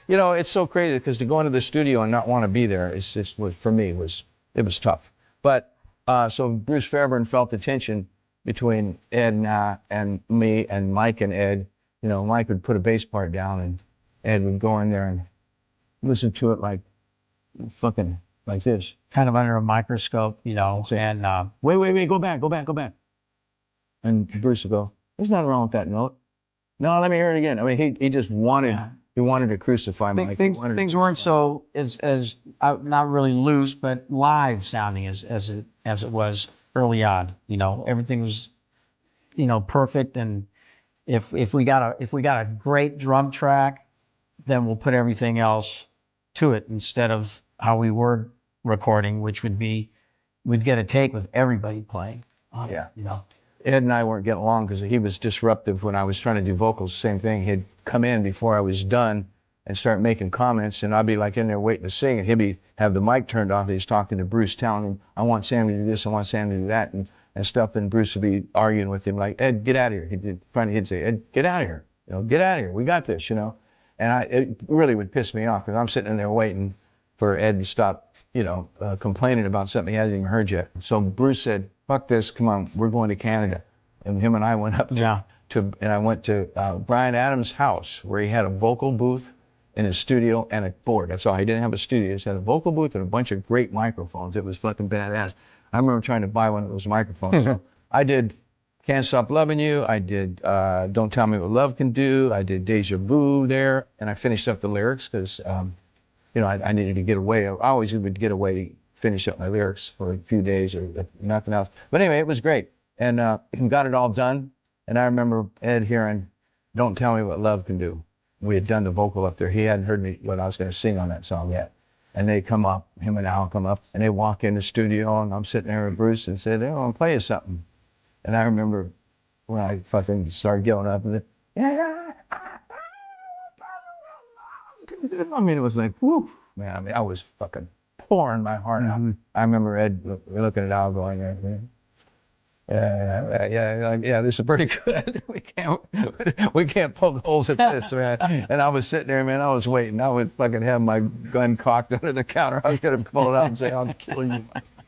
you know, it's so crazy because to go into the studio and not want to be there, it's just for me it was tough. But so Bruce Fairbairn felt the tension between Ed and me and Mike and Ed. You know, Mike would put a bass part down and Ed would go in there and listen to it like fucking like this. Kind of under a microscope, you know, and Wait, go back. And Bruce would go, there's nothing wrong with that note. No, let me hear it again. I mean, he just wanted, he wanted to crucify Mike. Things weren't so as not really loose, but live sounding as it was early on. You know, everything was, you know, perfect. And if we got a great drum track, then we'll put everything else to it instead of how we were recording, which would be we'd get a take with everybody playing. Yeah, you know. Ed and I weren't getting along because he was disruptive when I was trying to do vocals. Same thing. He'd come in before I was done and start making comments, and I'd be like in there waiting to sing, and he'd have the mic turned off. He's talking to Bruce, telling him, "I want Sammy to do this, I want Sammy to do that," and stuff. And Bruce would be arguing with him like, "Ed, get out of here." He'd say, "Ed, get out of here. You know, get out of here. We got this, you know." And it really would piss me off because I'm sitting in there waiting for Ed to stop, you know, complaining about something he hasn't even heard yet. So Bruce said, "Fuck this, come on, we're going to Canada." And him and I went up and I went to Bryan Adams' house where he had a vocal booth in his studio and a board. That's all. He didn't have a studio. He just had a vocal booth and a bunch of great microphones. It was fucking badass. I remember trying to buy one of those microphones. So I did Can't Stop Loving You. I did Don't Tell Me What Love Can Do. I did Deja Vu there. And I finished up the lyrics because, you know, I needed to get away. I always would get away to finish up my lyrics for a few days or nothing else. But anyway, it was great. And got it all done. And I remember Ed hearing Don't Tell Me What Love Can Do. We had done the vocal up there. He hadn't heard me what I was going to sing on that song yet. And they come up, him and Al come up, and they walk in the studio, and I'm sitting there with Bruce and said, "They want to play you something." And I remember when I fucking started yelling up, and I mean, it was like, whoo, man. I mean, I was fucking pouring my heart out. I remember Ed looking at Al going, yeah, this is pretty good. we can't poke holes at this, man. And I was sitting there, man, I was waiting. I would fucking have my gun cocked under the counter. I was gonna pull it out and say, "I'll kill you."